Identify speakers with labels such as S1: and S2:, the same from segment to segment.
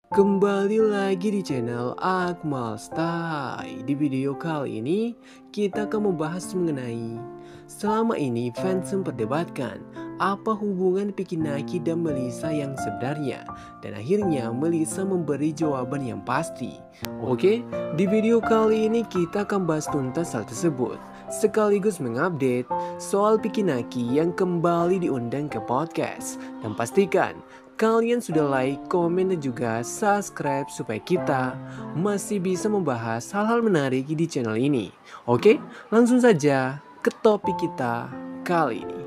S1: Kembali lagi di channel Akmal Style. Di video kali ini kita akan membahas mengenai selama ini fans memperdebatkan apa hubungan Vicky Naki dan Melissa yang sebenarnya, dan akhirnya Melissa memberi jawaban yang pasti. Oke, di video kali ini kita akan bahas tuntas hal tersebut sekaligus mengupdate soal Vicky Naki yang kembali diundang ke podcast, dan pastikan kalian sudah like, komen, dan juga subscribe supaya kita masih bisa membahas hal-hal menarik di channel ini. Oke, langsung saja ke topik kita kali ini.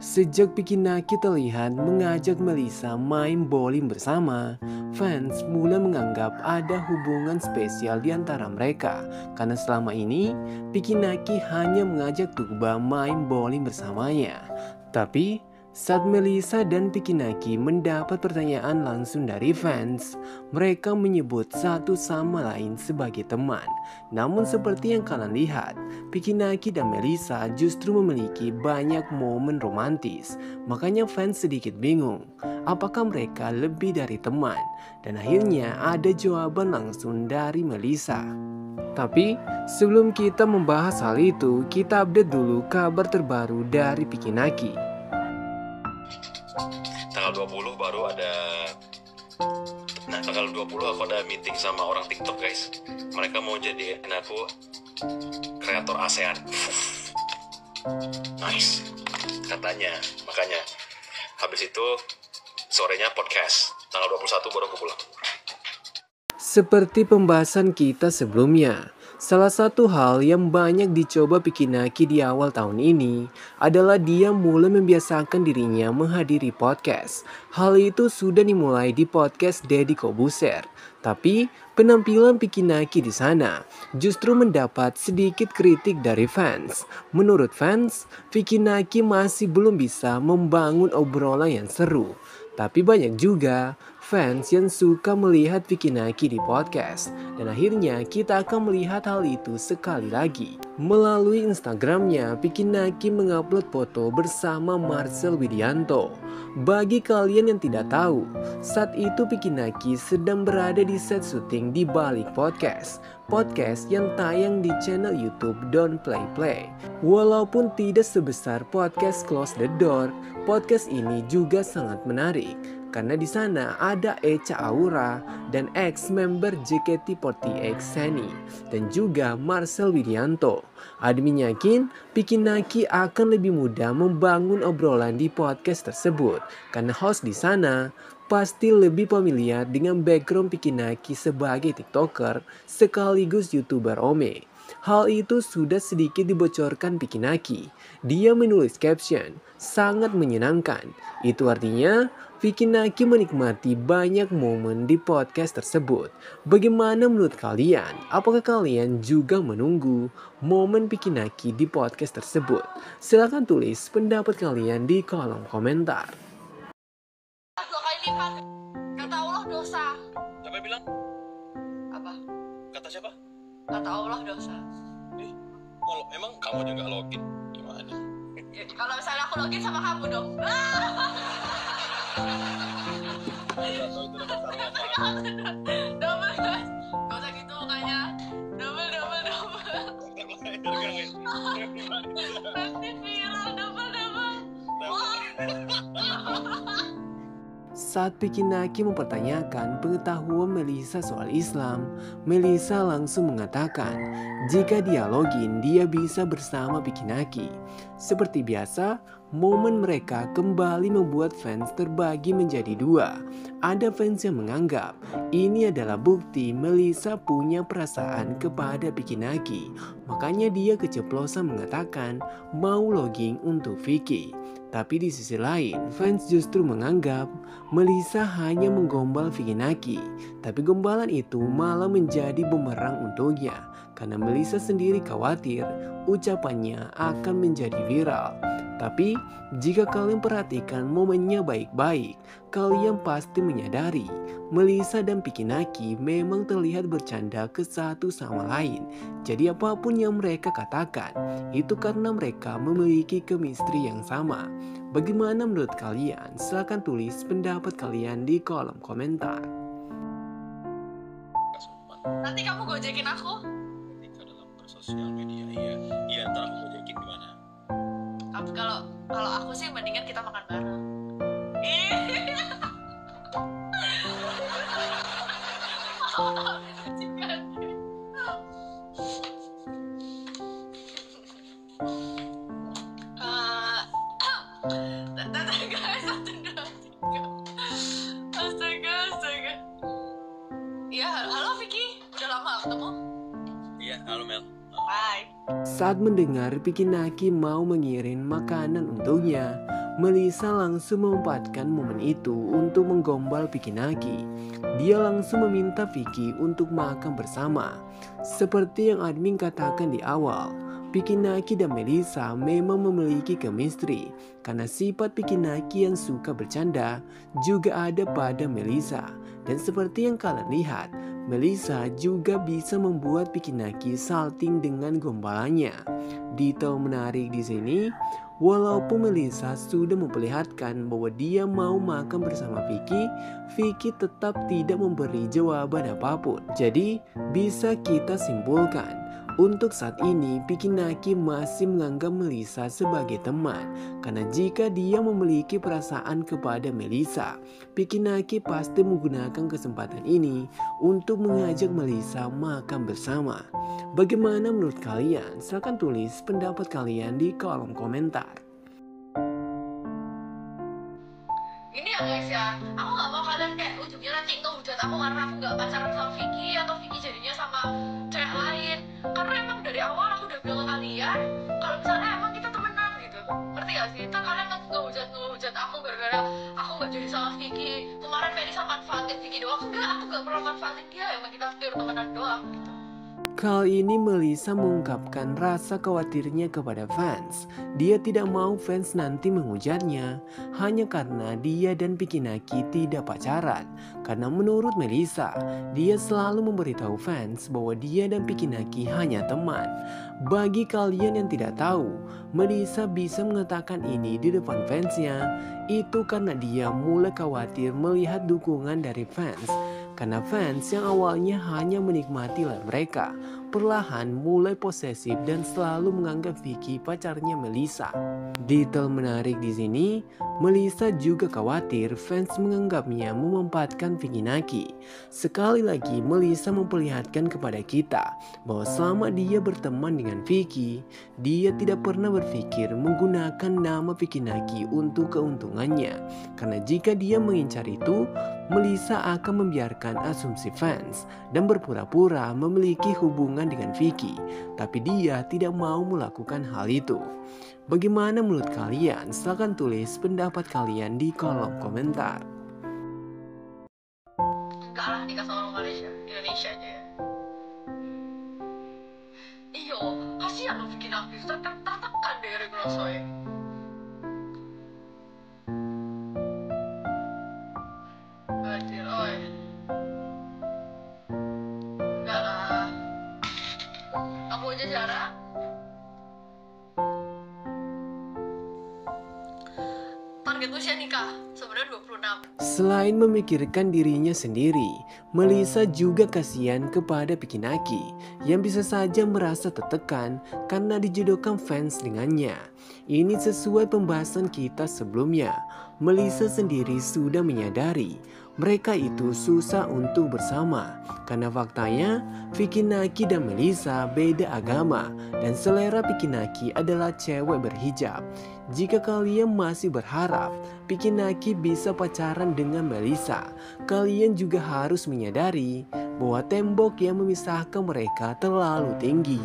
S1: Sejak Vicky Naki terlihat mengajak Melissa main bowling bersama, fans mulai menganggap ada hubungan spesial di antara mereka. Karena selama ini, Vicky Naki hanya mengajak Tuba main bowling bersamanya. Tapi, saat Melissa dan Vicky Naki mendapat pertanyaan langsung dari fans, mereka menyebut satu sama lain sebagai teman. Namun seperti yang kalian lihat, Vicky Naki dan Melissa justru memiliki banyak momen romantis. Makanya fans sedikit bingung, apakah mereka lebih dari teman? Dan akhirnya ada jawaban langsung dari Melissa. Tapi sebelum kita membahas hal itu, kita update dulu kabar terbaru dari Vicky Naki.
S2: Tanggal 20 baru ada. Nah, tanggal 20 aku ada meeting sama orang TikTok, guys. Mereka mau jadiin aku kreator ASEAN. Nice katanya. Makanya habis itu sorenya podcast. Tanggal 21 baru aku pulang.
S1: Seperti pembahasan kita sebelumnya, salah satu hal yang banyak dicoba Vicky Naki di awal tahun ini adalah dia mulai membiasakan dirinya menghadiri podcast. Hal itu sudah dimulai di podcast Deddy Kobuser. Tapi penampilan Vicky Naki di sana justru mendapat sedikit kritik dari fans. Menurut fans, Vicky Naki masih belum bisa membangun obrolan yang seru. Tapi banyak juga fans yang suka melihat Vicky Naki di podcast. Dan akhirnya kita akan melihat hal itu sekali lagi. Melalui Instagramnya, Vicky Naki mengupload foto bersama Marcel Widianto. Bagi kalian yang tidak tahu, saat itu Vicky Naki sedang berada di set syuting di balik podcast. Podcast yang tayang di channel YouTube Don't Play Play. Walaupun tidak sebesar podcast Close the Door, podcast ini juga sangat menarik. Karena di sana ada Echa Aura dan ex-member JKT48 Sunny dan juga Marcel Widianto. Admin yakin Vicky Naki akan lebih mudah membangun obrolan di podcast tersebut karena host di sana pasti lebih familiar dengan background Vicky Naki sebagai TikToker sekaligus YouTuber Ome. Hal itu sudah sedikit dibocorkan Vicky Naki. Dia menulis caption, sangat menyenangkan. Itu artinya Vicky Naki menikmati banyak momen di podcast tersebut. Bagaimana menurut kalian? Apakah kalian juga menunggu momen Vicky Naki di podcast tersebut? Silahkan tulis pendapat kalian di kolom komentar.
S3: Kata Allah dosa.
S2: Siapa bilang?
S3: Apa?
S2: Kata siapa?
S3: Kata Allah dosa.
S2: Kalau emang kamu juga login gimana?
S3: Kalau misalnya aku login sama kamu dong. Double guys. Gak usah gitu makanya. Double. Nanti viral double.
S1: Saat Vicky Naki mempertanyakan pengetahuan Melissa soal Islam, Melissa langsung mengatakan jika dia login, dia bisa bersama Vicky Naki. Seperti biasa, momen mereka kembali membuat fans terbagi menjadi dua. Ada fans yang menganggap ini adalah bukti Melissa punya perasaan kepada Vicky Naki. Makanya dia keceplosan mengatakan mau login untuk Vicky. Tapi di sisi lain, fans justru menganggap Melissa hanya menggombal Vicky Naki. Tapi gombalan itu malah menjadi bumerang untuknya. Karena Melissa sendiri khawatir ucapannya akan menjadi viral. Tapi jika kalian perhatikan momennya baik-baik, kalian pasti menyadari Melissa dan Pikinaki memang terlihat bercanda ke satu sama lain. Jadi apapun yang mereka katakan, itu karena mereka memiliki chemistry yang sama. Bagaimana menurut kalian? Silahkan tulis pendapat kalian di kolom komentar.
S3: Nanti kamu gojekin aku.
S2: Ketika dalam bersosial media, iya ntar aku gojekin gimana?
S3: Tapi kalau aku sih mendingan kita makan bareng. Astaga. Ya, halo Vicky. Udah lama gak ketemu?
S2: Iya, halo Mel.
S3: Bye.
S1: Saat mendengar Pikinaki mau mengirim makanan untuknya, Melissa langsung memanfaatkan momen itu untuk menggombal Pikinaki. Dia langsung meminta Vicky untuk makan bersama. Seperti yang admin katakan di awal, Pikinaki dan Melissa memang memiliki chemistry karena sifat Pikinaki yang suka bercanda juga ada pada Melissa. Dan seperti yang kalian lihat, Melissa juga bisa membuat Pikinaki salting dengan gombalannya. Detail menarik di sini, walaupun Melissa sudah memperlihatkan bahwa dia mau makan bersama Vicky tetap tidak memberi jawaban apapun. Jadi bisa kita simpulkan, untuk saat ini Pikinaki masih menganggap Melissa sebagai teman. Karena jika dia memiliki perasaan kepada Melissa, Pikinaki pasti menggunakan kesempatan ini untuk mengajak Melissa makan bersama. Bagaimana menurut kalian? Silahkan tulis pendapat kalian di kolom komentar.
S3: Ini ya guys ya, aku gak mau kalian kayak ujungnya nanti ngehujat aku karena aku gak pacaran sama Vicky atau Vicky jadinya sama cewek lain. Karena emang dari awal aku udah bilang ke kalian kalau misalnya emang kita temenan gitu. Ngerti gak sih? Ntar kalian ngehujat aku gara-gara aku gak jadi sama Vicky. Kemarin Melisa manfaatin Vicky doang. Enggak, aku gak pernah manfaatin dia, emang kita pure temenan doang gitu.
S1: Kali ini Melissa mengungkapkan rasa khawatirnya kepada fans. Dia tidak mau fans nanti menghujatnya hanya karena dia dan Pikinaki tidak pacaran. Karena menurut Melissa, dia selalu memberitahu fans bahwa dia dan Pikinaki hanya teman. Bagi kalian yang tidak tahu, Melissa bisa mengatakan ini di depan fansnya itu karena dia mulai khawatir melihat dukungan dari fans. Karena fans yang awalnya hanya menikmati live mereka, perlahan mulai posesif dan selalu menganggap Vicky pacarnya Melissa. Detail menarik di sini, Melissa juga khawatir fans menganggapnya memanfaatkan Pikinaki. Sekali lagi Melissa memperlihatkan kepada kita bahwa selama dia berteman dengan Vicky, dia tidak pernah berpikir menggunakan nama Pikinaki untuk keuntungannya. Karena jika dia mengincar itu, Melissa akan membiarkan asumsi fans dan berpura-pura memiliki hubungan dengan Vicky, tapi dia tidak mau melakukan hal itu. Bagaimana menurut kalian? Silahkan tulis pendapat kalian di kolom komentar.
S3: Enggak lah, nikah sama orang Indonesia aja ya. Iyo, kasihan lo bikin aku tertekan deh Reglosoy. Adil, oi. Enggak lah. Aku aja jarang. Target usia nikah sebenarnya 26.
S1: Selain memikirkan dirinya sendiri, Melissa juga kasihan kepada Pikinaki yang bisa saja merasa tertekan karena dijodohkan fans dengannya. Ini sesuai pembahasan kita sebelumnya. Melissa sendiri sudah menyadari mereka itu susah untuk bersama karena faktanya Pikinaki dan Melissa beda agama dan selera Pikinaki adalah cewek berhijab. Jika kalian masih berharap Pikinaki bisa pacaran dengan Melissa, kalian juga harus menyadari bahwa tembok yang memisahkan mereka terlalu tinggi.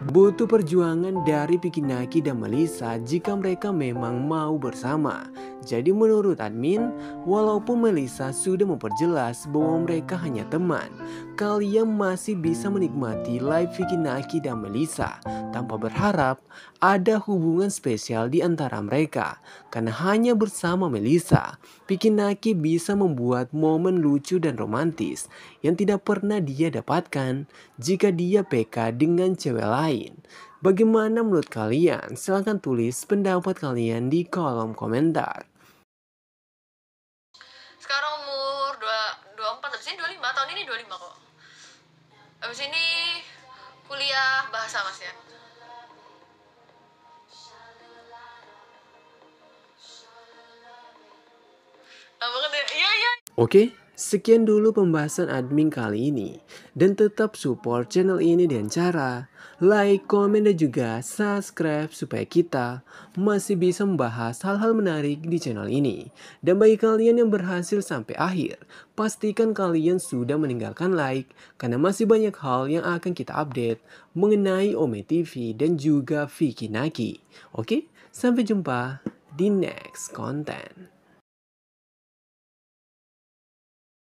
S1: Butuh perjuangan dari Pikinaki dan Melissa jika mereka memang mau bersama. Jadi menurut admin, walaupun Melissa sudah memperjelas bahwa mereka hanya teman, kalian masih bisa menikmati live Vicky Naki dan Melissa tanpa berharap ada hubungan spesial di antara mereka. Karena hanya bersama Melissa, Vicky Naki bisa membuat momen lucu dan romantis yang tidak pernah dia dapatkan jika dia PK dengan cewek lain. Bagaimana menurut kalian? Silahkan tulis pendapat kalian di kolom komentar.
S3: Sekarang umur 24, habis ini 25, tahun ini 25 kok. Habis ini kuliah bahasa mas ya. Nah, banget ya. Iya.
S1: Oke, sekian dulu pembahasan admin kali ini. Dan tetap support channel ini dengan cara like, komen, dan juga subscribe supaya kita masih bisa membahas hal-hal menarik di channel ini. Dan bagi kalian yang berhasil sampai akhir, pastikan kalian sudah meninggalkan like karena masih banyak hal yang akan kita update mengenai Ome TV dan juga Vicky Naki. Oke, sampai jumpa di next konten.